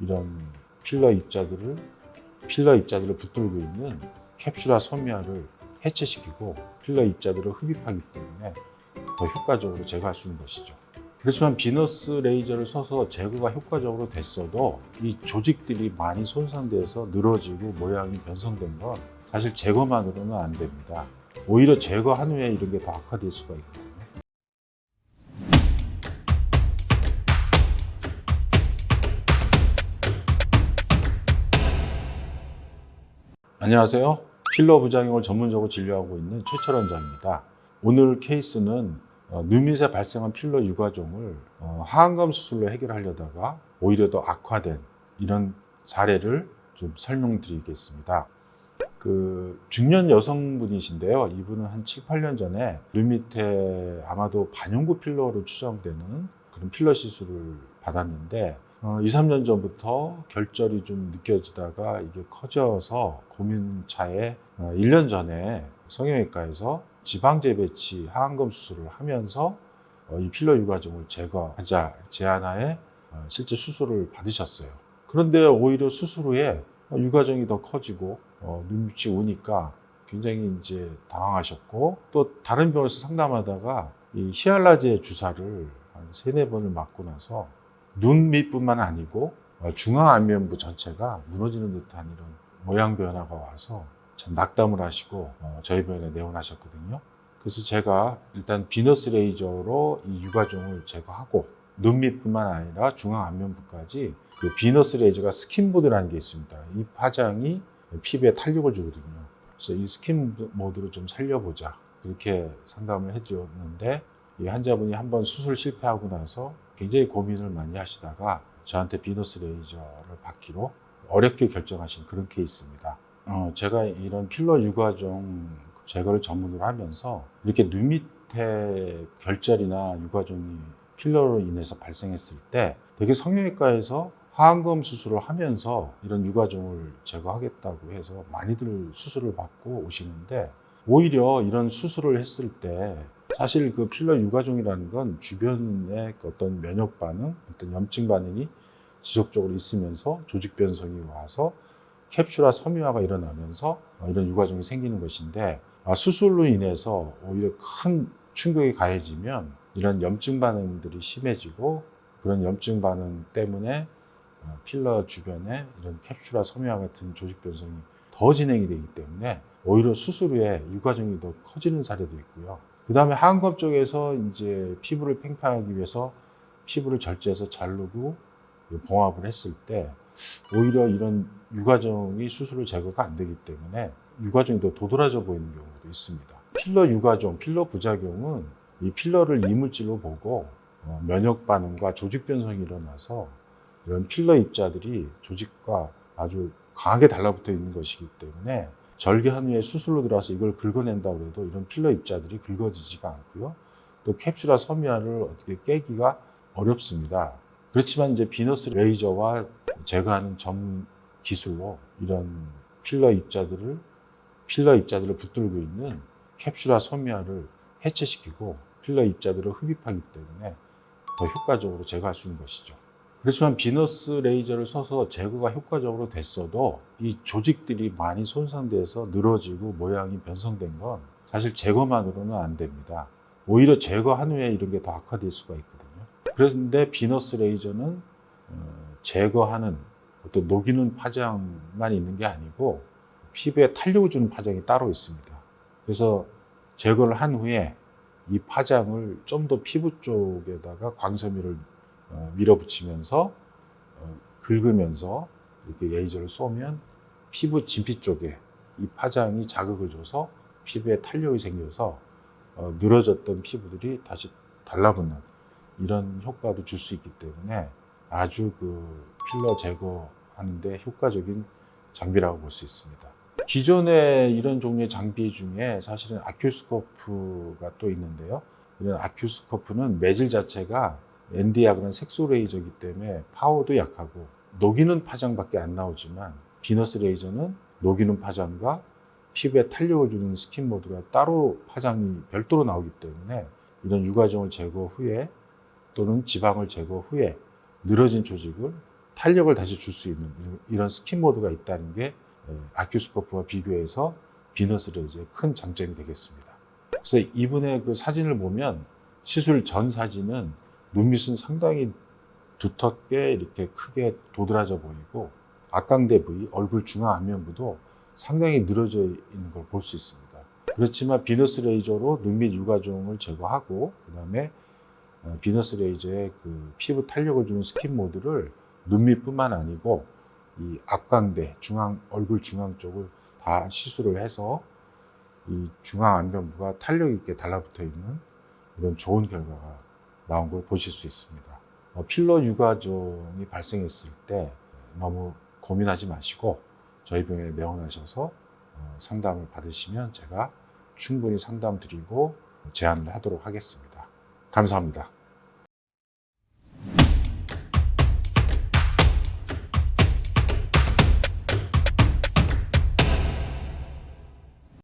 이런 필러 입자들을 붙들고 있는 캡슐화 섬유화를 해체시키고 필러 입자들을 흡입하기 때문에 더 효과적으로 제거할 수 있는 것이죠. 그렇지만 비너스 레이저를 써서 제거가 효과적으로 됐어도 이 조직들이 많이 손상돼서 늘어지고 모양이 변성된 건 사실 제거만으로는 안 됩니다. 오히려 제거한 후에 이런 게 더 악화될 수가 있거든요. 안녕하세요. 필러 부작용을 전문적으로 진료하고 있는 최철원 원장입니다. 오늘 케이스는 눈밑에 발생한 필러 유과종을 하안검 수술로 해결하려다가 오히려 더 악화된 이런 사례를 좀 설명드리겠습니다. 중년 여성분이신데요. 이분은 한 7, 8년 전에 눈밑에 아마도 반영구 필러로 추정되는 그런 필러 시술을 받았는데 2, 3년 전부터 결절이 좀 느껴지다가 이게 커져서 고민차에 1년 전에 성형외과에서 지방제 배치 하안검 수술을 하면서 이 필러 유과종을 제거하자 제안하에 실제 수술을 받으셨어요. 그런데 오히려 수술 후에 유과종이 더 커지고 눈빛이 오니까 굉장히 이제 당황하셨고, 또 다른 병원에서 상담하다가 이 히알라제 주사를 한 3, 4번을 맞고 나서 눈 밑뿐만 아니고 중앙 안면부 전체가 무너지는 듯한 이런 모양 변화가 와서 참 낙담을 하시고 저희 병원에 내원하셨거든요. 그래서 제가 일단 비너스 레이저로 이 유과종을 제거하고 눈 밑뿐만 아니라 중앙 안면부까지 그 비너스 레이저가 스킨보드라는 게 있습니다. 이 파장이 피부에 탄력을 주거든요. 그래서 이 스킨 모드로 좀 살려보자, 이렇게 상담을 해드렸는데, 이 환자분이 한번 수술 실패하고 나서 굉장히 고민을 많이 하시다가 저한테 비너스 레이저를 받기로 어렵게 결정하신 그런 케이스입니다. 제가 이런 필러 유과종 제거를 전문으로 하면서 이렇게 눈 밑에 결절이나 유과종이 필러로 인해서 발생했을 때 되게 성형외과에서 하안검 수술을 하면서 이런 유과종을 제거하겠다고 해서 많이들 수술을 받고 오시는데, 오히려 이런 수술을 했을 때 사실 그 필러 유과종이라는 건 주변에 어떤 면역 반응, 어떤 염증 반응이 지속적으로 있으면서 조직 변성이 와서 캡슐화 섬유화가 일어나면서 이런 유과종이 생기는 것인데, 수술로 인해서 오히려 큰 충격이 가해지면 이런 염증 반응들이 심해지고, 그런 염증 반응 때문에 필러 주변에 이런 캡슐화 섬유화 같은 조직 변성이 더 진행이 되기 때문에 오히려 수술 후에 유과종이 더 커지는 사례도 있고요. 그 다음에 하안검 쪽에서 이제 피부를 팽팽하기 위해서 피부를 절제해서 자르고 봉합을 했을 때 오히려 이런 유과종이 수술로 제거가 안 되기 때문에 유과종이 더 도드라져 보이는 경우도 있습니다. 필러 유과종, 필러 부작용은 이 필러를 이물질로 보고 면역 반응과 조직 변성이 일어나서 이런 필러 입자들이 조직과 아주 강하게 달라붙어 있는 것이기 때문에 절개한 후에 수술로 들어와서 이걸 긁어낸다고 해도 이런 필러 입자들이 긁어지지가 않고요. 또 캡슐화 섬유화를 어떻게 깨기가 어렵습니다. 그렇지만 이제 비너스 레이저와 제거하는 전문 기술로 이런 필러 입자들을 붙들고 있는 캡슐화 섬유화를 해체시키고 필러 입자들을 흡입하기 때문에 더 효과적으로 제거할 수 있는 것이죠. 그렇지만 비너스 레이저를 써서 제거가 효과적으로 됐어도 이 조직들이 많이 손상돼서 늘어지고 모양이 변성된 건 사실 제거만으로는 안 됩니다. 오히려 제거한 후에 이런 게 더 악화될 수가 있거든요. 그런데 비너스 레이저는 제거하는 어떤 녹이는 파장만 있는 게 아니고 피부에 탄력을 주는 파장이 따로 있습니다. 그래서 제거를 한 후에 이 파장을 좀 더 피부 쪽에다가 광섬유를 밀어붙이면서 긁으면서 이렇게 레이저를 쏘면 피부 진피 쪽에 이 파장이 자극을 줘서 피부에 탄력이 생겨서 늘어졌던 피부들이 다시 달라붙는 이런 효과도 줄 수 있기 때문에 아주 필러 제거하는데 효과적인 장비라고 볼 수 있습니다. 기존의 이런 종류의 장비 중에 사실은 아큐스코프가 또 있는데요. 이런 아큐스코프는 매질 자체가 ND약은 색소 레이저이기 때문에 파워도 약하고 녹이는 파장밖에 안 나오지만, 비너스 레이저는 녹이는 파장과 피부에 탄력을 주는 스킨 모드가 따로 파장이 별도로 나오기 때문에 이런 유과종을 제거 후에 또는 지방을 제거 후에 늘어진 조직을 탄력을 다시 줄 수 있는 이런 스킨 모드가 있다는 게 아큐스코프와 비교해서 비너스 레이저의 큰 장점이 되겠습니다. 그래서 이분의 그 사진을 보면 시술 전 사진은 눈밑은 상당히 두텁게 이렇게 크게 도드라져 보이고 악광대 부위, 얼굴 중앙 안면부도 상당히 늘어져 있는 걸 볼 수 있습니다. 그렇지만 비너스 레이저로 눈밑 유가종을 제거하고 그다음에 비너스 레이저의 그 피부 탄력을 주는 스킨 모드를 눈밑뿐만 아니고 이 앞광대, 얼굴 중앙 쪽을 다 시술을 해서 이 중앙 안면부가 탄력 있게 달라붙어 있는 이런 좋은 결과가 나온 걸 보실 수 있습니다. 필러 유가종이 발생했을 때 너무 고민하지 마시고 저희 병원에 내원하셔서 상담을 받으시면 제가 충분히 상담 드리고 제안을 하도록 하겠습니다. 감사합니다.